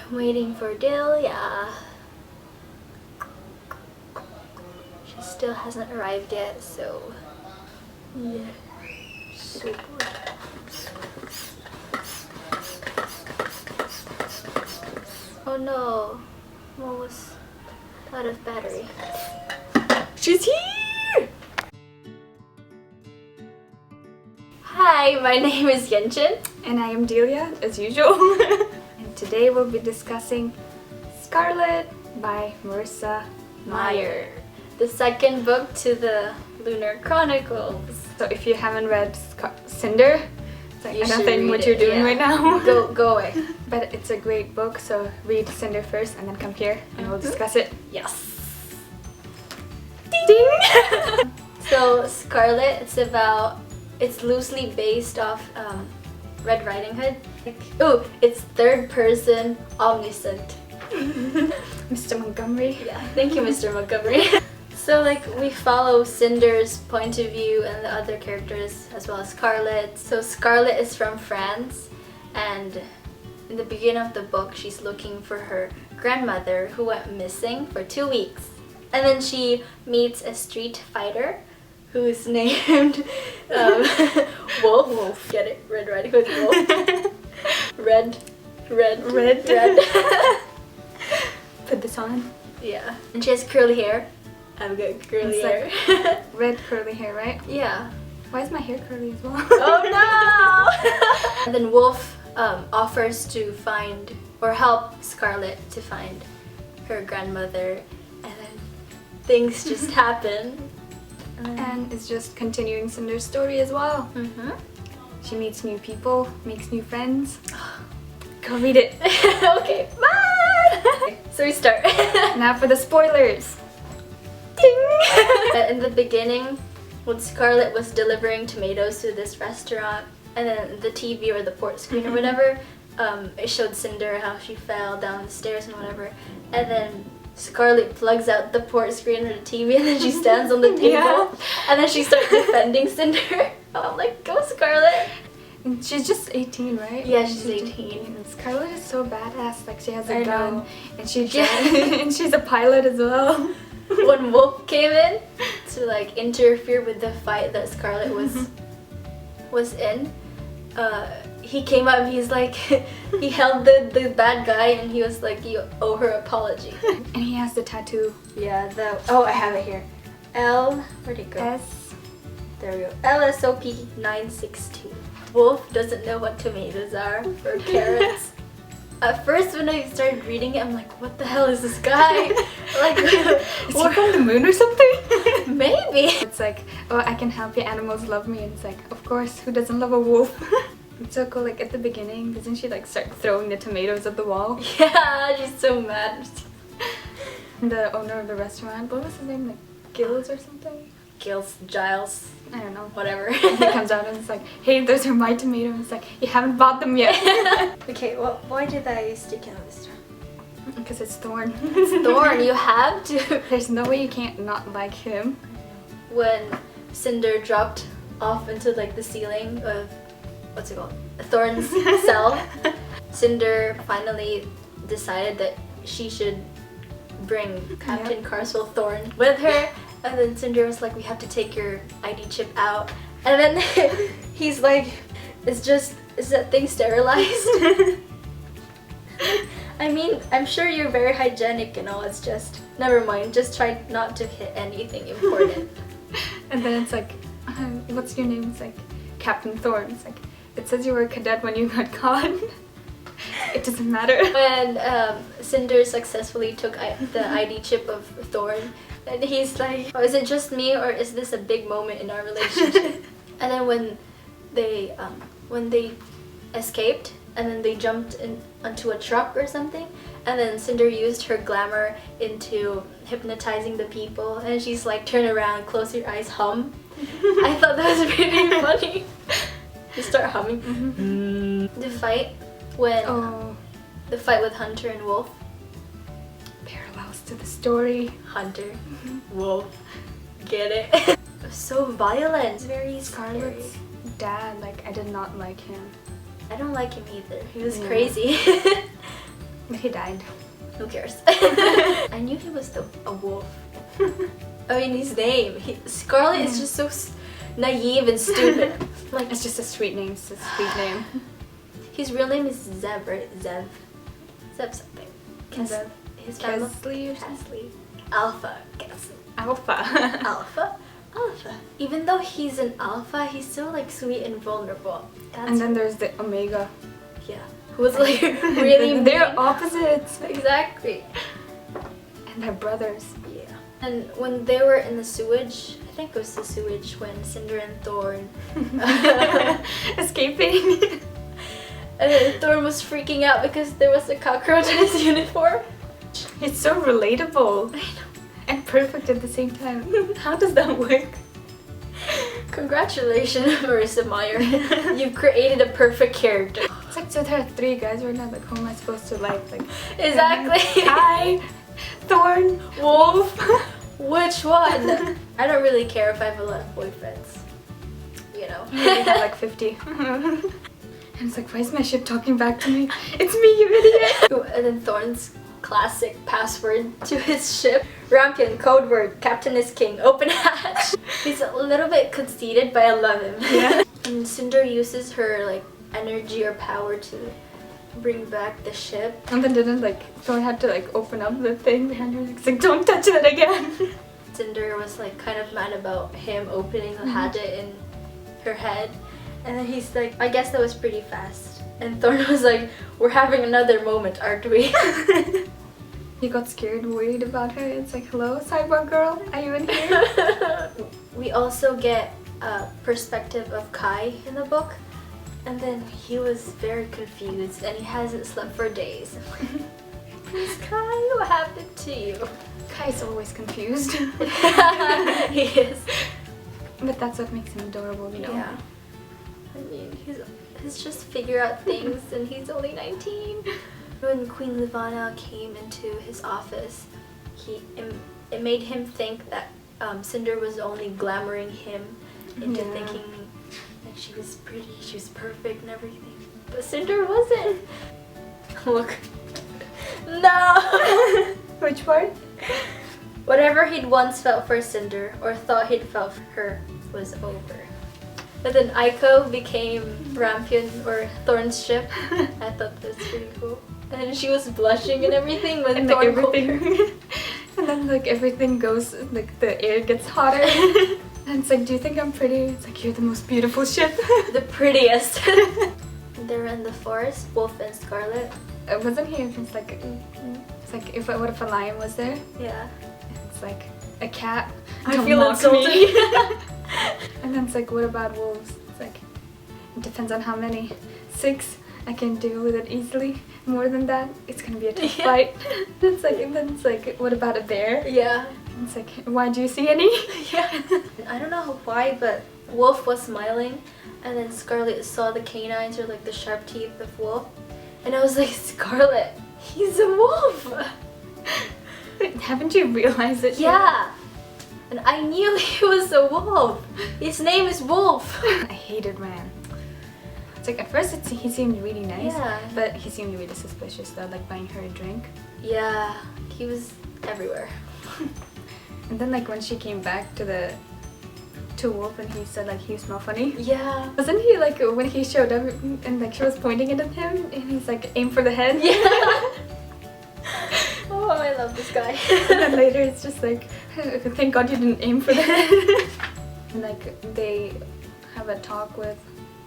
I'm waiting for Delia. She still hasn't arrived yet, so yeah. So bored. Oh no, I'm almost out of battery. She's here! Hi, my name is Yenchin. And I am Delia, as usual. And today we'll be discussing Scarlet by Marissa Meyer. The second book to the Lunar Chronicles. So if you haven't read Cinder, it's like You I should don't think read what it, you're doing yeah. right now. Go away. But it's a great book, so read Cinder first and then come here and we'll discuss it. Yes. Ding! So Scarlet, it's loosely based off Red Riding Hood. Oh, it's third person omniscient. Mr. Montgomery. Yeah, thank you, Mr. Montgomery. So like we follow Cinder's point of view and the other characters as well as Scarlet. So Scarlet is from France, and in the beginning of the book she's looking for her grandmother who went missing for 2 weeks. And then she meets a street fighter who's named Wolf. Wolf. Get it? Red Riding Hood Wolf. Red. Put this on. Yeah. And she has curly hair. I've got curly hair. Red curly hair, right? Yeah. Why is my hair curly as well? Oh no! And then Wolf offers to find or help Scarlet to find her grandmother, and then things just happen. And it's just continuing Cinder's story as well. Mm-hmm. She meets new people, makes new friends. Go read it. Okay, bye! So we start. Now for the spoilers. Ding! In the beginning, when Scarlet was delivering tomatoes to this restaurant, and then the TV or the port screen or whatever, it showed Cinder how she fell down the stairs and whatever, and then Scarlet plugs out the port screen or the TV, and then she stands on the table, Yeah. and then she starts defending Cinder. I'm like, go Scarlet! And she's just 18, right? Yeah, she's 18. And Scarlet is so badass. Like she has I a gun, know. and she Yeah. and she's a pilot as well. When Wolf came in to like interfere with the fight that Scarlet was in, he came up and he's like, he held the bad guy and he was like, you owe her apology. And he has the tattoo. Yeah, I have it here. Where'd it go? S. There we go. LSOP 962. Wolf doesn't know what tomatoes are or carrots. At first when I started reading it, I'm like, what the hell is this guy? Like, Is he from the moon or something? maybe. It's like, oh, I can help you, animals love me. And it's like, of course, who doesn't love a wolf? It's so cool, like at the beginning, doesn't she like start throwing the tomatoes at the wall? Yeah, she's so mad. The owner of the restaurant, what was his name, like Gills or something? Giles, I don't know. whatever. He comes out and it's like, hey, those are my tomatoes. It's like, you haven't bought them yet. Okay, well, why did I stick out this time? Because it's Thorn. Thorn, you have to. There's no way you can't not like him. When Cinder dropped off into like the ceiling of, what's it called? Thorn's cell, Cinder finally decided that she should bring Captain Carswell Thorn with her. And then Cinder was like, we have to take your ID chip out. And then he's like, is that thing sterilized? I mean, I'm sure you're very hygienic and all, it's just, never mind, just try not to hit anything important. And then it's like, what's your name? It's like, Captain Thorn. It's like, it says you were a cadet when you got caught. It doesn't matter. When Cinder successfully took the ID chip of Thorn, and he's like, oh, is it just me or is this a big moment in our relationship? And then when they escaped and then they jumped onto a truck or something, and then Cinder used her glamour into hypnotizing the people, and she's like, turn around, close your eyes, hum. I thought that was really funny. You start humming. Mm-hmm. The fight the fight with Hunter and Wolf. Parallels to the story. Hunter, Wolf, get it? It was so violent. It's very Scarlet's scary. dad, like, I did not like him. I don't like him either. He was Yeah. crazy. But he died. Who cares? I knew he was a wolf. I mean, his name. Scarlet is just so naive and stupid. Like, It's just a sweet name. It's a sweet name. his real name is Zev, right? Zev something. Zev. His family. Kesley or something? Kesley. Alpha. Kesley. Alpha. Alpha. Alpha. Even though he's an alpha, he's still like sweet and vulnerable. And then there's the Omega. Yeah. Who was like really They're mean. opposites. Exactly. And they're brothers. Yeah. And when they were in the sewage, I think it was the sewage when Cinder and Thorn Escaping. and Thorn was freaking out because there was a cockroach in his uniform. It's so relatable. I know. And perfect at the same time. How does that work? Congratulations, Marissa Meyer. You've created a perfect character. It's like, so there are 3 guys right now, like who am I supposed to like? Exactly. Kai, Thorn, Wolf. Which one? I don't really care if I have a lot of boyfriends. You know. I have like 50. And it's like, why is my ship talking back to me? It's me, you idiot! And then Thorn's classic password to his ship. Rampion, code word, Captain is king, open hatch. He's a little bit conceited, but I love him. Yeah. And Cinder uses her like energy or power to bring back the ship. And then didn't like, Thorn had to like open up the thing behind her. It's like, don't touch that again. Cinder was like kind of mad about him opening the hatchet in her head. And then he's like, I guess that was pretty fast. And Thorn was like, we're having another moment, aren't we? He got scared, worried about her. It's like, hello, cyborg girl, are you in here? We also get a perspective of Kai in the book. And then he was very confused and he hasn't slept for days. Please, Kai, what happened to you? Kai's always confused. He is. But that's what makes him adorable, you know? Yeah. I mean, he's just figure out things and he's only 19. When Queen Livana came into his office, it made him think that Cinder was only glamoring him into thinking that she was pretty, she was perfect and everything. But Cinder wasn't. Look. No! Which part? Whatever he'd once felt for Cinder or thought he'd felt for her was over. But then Aiko became Rampion or Thorn's ship. I thought that was pretty cool. And she was blushing and everything when And Thorn like called her. everything. And then like everything goes, like the air gets hotter. And it's like, do you think I'm pretty? It's like, you're the most beautiful ship. The prettiest. They were in the forest, Wolf and Scarlet. Wasn't he? It's like what if a lion was there? Yeah. It's like a cat. I Don't feel mock insulted. me. And then it's like, what about wolves? It's like, it depends on how many. 6, I can deal with it easily. More than that, it's gonna be a tough fight. It's like, and then it's like, what about a bear? Yeah. And it's like, why do you see any? Yeah. I don't know why, but Wolf was smiling, and then Scarlet saw the canines or like the sharp teeth of Wolf, and I was like, Scarlet, he's a wolf. Haven't you realized it? Yeah. And I knew he was a wolf. His name is Wolf. I hated man. It's like at first he seemed really nice, Yeah. but he seemed really suspicious though, like buying her a drink. Yeah, he was everywhere. And then like when she came back to Wolf and he said like, you smell funny. Yeah. Wasn't he like when he showed up and like she was pointing it at him and he's like, aim for the head? Yeah. Oh, I love this guy. And then later it's just like, thank God you didn't aim for the head. And like they have a talk with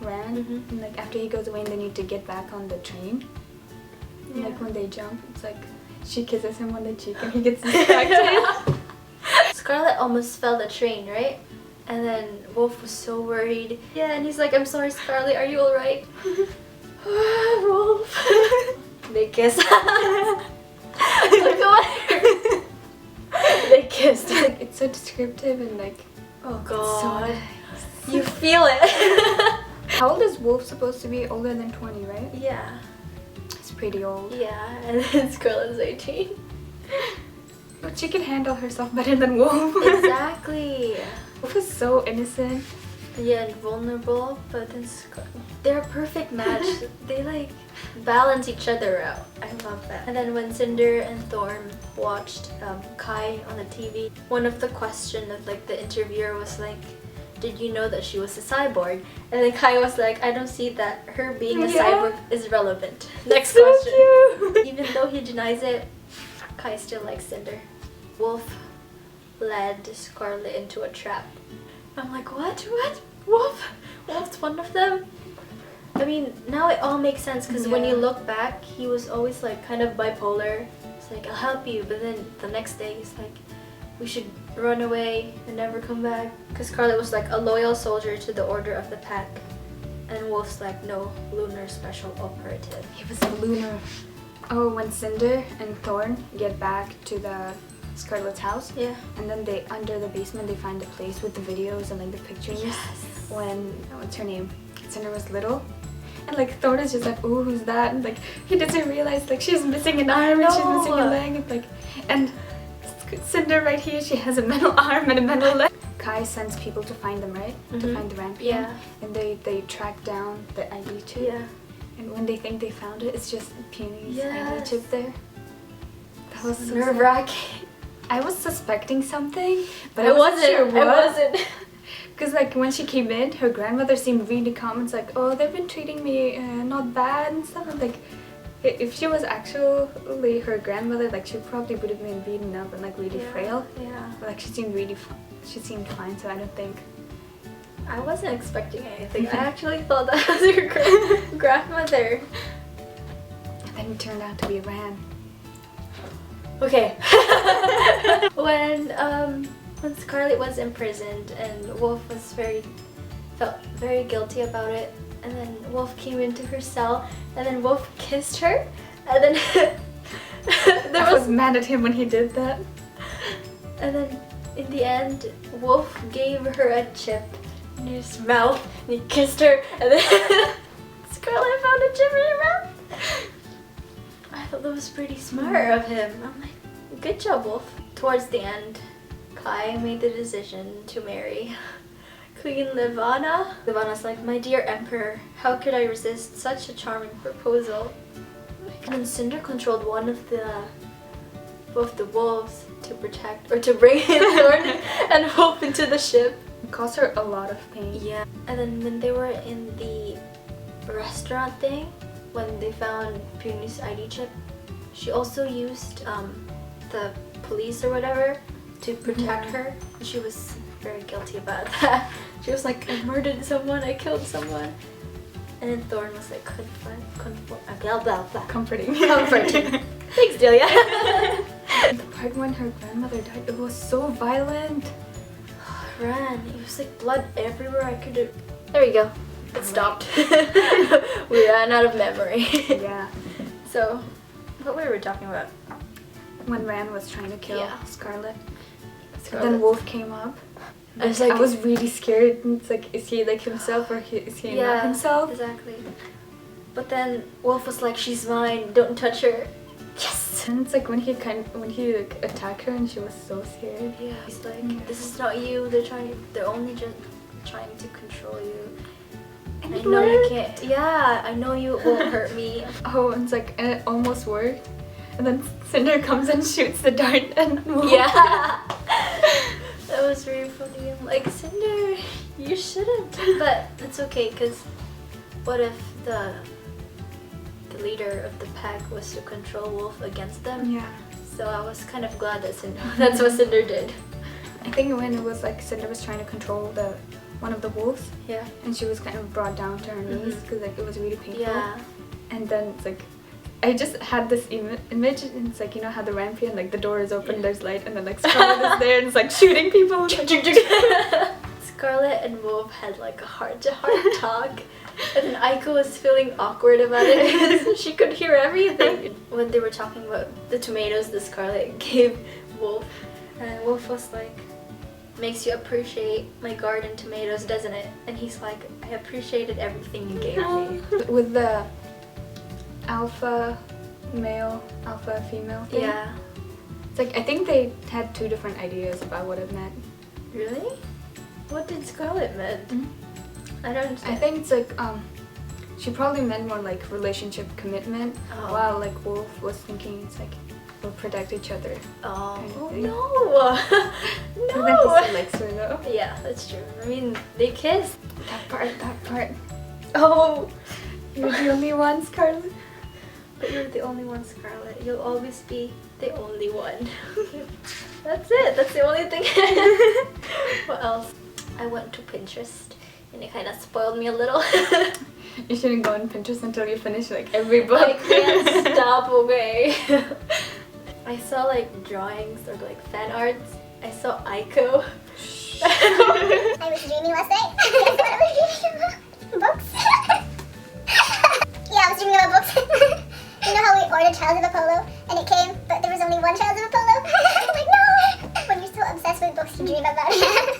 Rand, and like after he goes away and they need to get back on the train. And like when they jump, it's like she kisses him on the cheek and he gets distracted. Scarlet almost fell the train, right? And then Wolf was so worried. Yeah, and he's like, I'm sorry, Scarlet, are you alright? Wolf. They kiss. Look at her. They kissed. Like, it's so descriptive and like, Oh it's so god. nice. You feel it. How old is Wolf supposed to be? Older than 20, right? Yeah. It's pretty old. Yeah, and then Scarlet's 18. But she can handle herself better than Wolf. Exactly. Wolf is so innocent. Yeah, and vulnerable, but then they're a perfect match. They like balance each other out. I love that. And then when Cinder and Thorn watched Kai on the TV, one of the questions of like the interviewer was like, did you know that she was a cyborg? And then Kai was like, I don't see that her being a cyborg is relevant. Next question. Cute. Even though he denies it, Kai still likes Cinder. Wolf led Scarlet into a trap. I'm like, what? Wolf? Wolf's one of them? I mean, now it all makes sense because when you look back, he was always like kind of bipolar. It's like, I'll help you, but then the next day he's like, we should run away and never come back. Because Scarlet was like a loyal soldier to the order of the pack. And Wolf's like, no, Lunar special operative. He was a Lunar. Oh, when Cinder and Thorn get back to the Scarlet's house, and then they under the basement they find a place with the videos and like the pictures. When what's her name? Cinder was little, and like Thorn is just like, oh, who's that? And like he doesn't realize like she's missing an arm and she's missing a leg, and like and Cinder right here, she has a metal arm and a metal leg. Kai sends people to find them, right? To find the Rampion. And they track down the ID chip. And when they think they found it, it's just Puny's ID chip there. That was so nerve-wracking. I was suspecting something, but I wasn't sure what. I wasn't. Because like when she came in, her grandmother seemed really calm. It's like, oh, they've been treating me not bad and stuff. And like, if she was actually her grandmother, like she probably would have been beaten up and like really frail. But like she seemed really, she seemed fine. So I don't think. I wasn't expecting anything. I actually thought that was her grandmother. And then it turned out to be Ran. Okay. When Scarlet was imprisoned and Wolf was felt very guilty about it, and then Wolf came into her cell, and then Wolf kissed her, and then I was mad at him when he did that. And then in the end, Wolf gave her a chip in his mouth, and he kissed her, and then Scarlet found a chip in her mouth. I thought that was pretty smart of him. I'm like, good job, Wolf. Towards the end, Kai made the decision to marry Queen Levana. Levana's like, my dear Emperor, how could I resist such a charming proposal? And then Cinder controlled both the wolves to protect, or to bring in Thorn and Wolf into the ship. It caused her a lot of pain. Yeah. And then when they were in the restaurant thing, when they found Puny's ID chip, she also used the police or whatever to protect her. And she was very guilty about that. She was like, I murdered someone, I killed someone. And then Thorn was like, comforting. Thanks, Delia. The part when her grandmother died, it was so violent. It was like blood everywhere. I could have. There we go. It stopped. We ran out of memory. Yeah. So, what were we talking about? When Ran was trying to kill Scarlet. Scarlet. Then Wolf came up. I was really scared. It's like, is he like himself or is he not himself? Exactly. But then Wolf was like, she's mine. Don't touch her. Yes. And it's like when he like attacked her and she was so scared. Yeah. He's like, this is not you. They're only just trying to control you. And I know you can't. Yeah, I know you won't hurt me. Oh, and it's like, and it almost worked. And then Cinder comes and shoots the dart and Wolf. Yeah. That was really funny. I'm like, Cinder, you shouldn't. But it's okay, because what if the leader of the pack was to control Wolf against them? Yeah. So I was kind of glad that that's what Cinder did. I think when it was like Cinder was trying to control one of the wolves. Yeah. And she was kind of brought down to her knees because like it was really painful. Yeah. And then it's like, I just had this image, and it's like, you know how the Rampion, like the door is open, there's light, and then like Scarlet is there and it's like shooting people. Scarlet and Wolf had like a heart-to-heart talk, and then Aiko was feeling awkward about it because she could hear everything. When they were talking about the tomatoes that Scarlet gave Wolf, and Wolf was like, makes you appreciate my garden tomatoes, doesn't it? And he's like, I appreciated everything you gave me. With the alpha male, alpha female thing. What did Scarlet mean? I don't understand. I think it's like she probably meant more like relationship commitment, while like Wolf was thinking it's like we'll protect each other. Oh, kind of oh thing. no! And then he No! still likes her though. Yeah, that's true. I mean, they kissed. That part. Oh! You're the only one, Scarlet. But you're the only one, Scarlet. You'll always be the only one. That's it. That's the only thing. What else? I went to Pinterest and it kind of spoiled me a little. You shouldn't go on Pinterest until you finish like every book. I can't stop, okay? I saw like drawings or like fan arts. I saw Aiko. I was dreaming last night. Guess what I was dreaming about? Books. Yeah, I was dreaming about books. You know how we ordered Child of Apollo and it came, but there was only one Child of Apollo? I'm like, no! When you're so obsessed with books, you dream about it.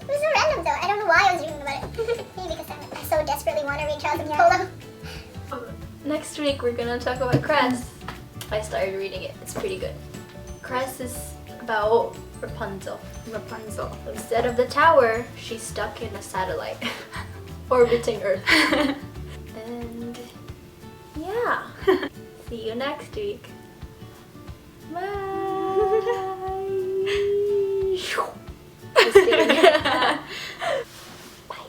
It was so random though. I don't know why I was dreaming about it. Maybe because I so desperately want to read Child of Apollo. Next week we're gonna talk about Cress. I started reading it. It's pretty good. Cress is about Rapunzel. Rapunzel. Instead of the tower, she's stuck in a satellite orbiting Earth. And yeah, see you next week. Bye. Just kidding. Bye, bye,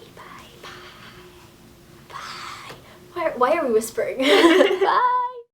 bye, bye. Why are we whispering? Bye.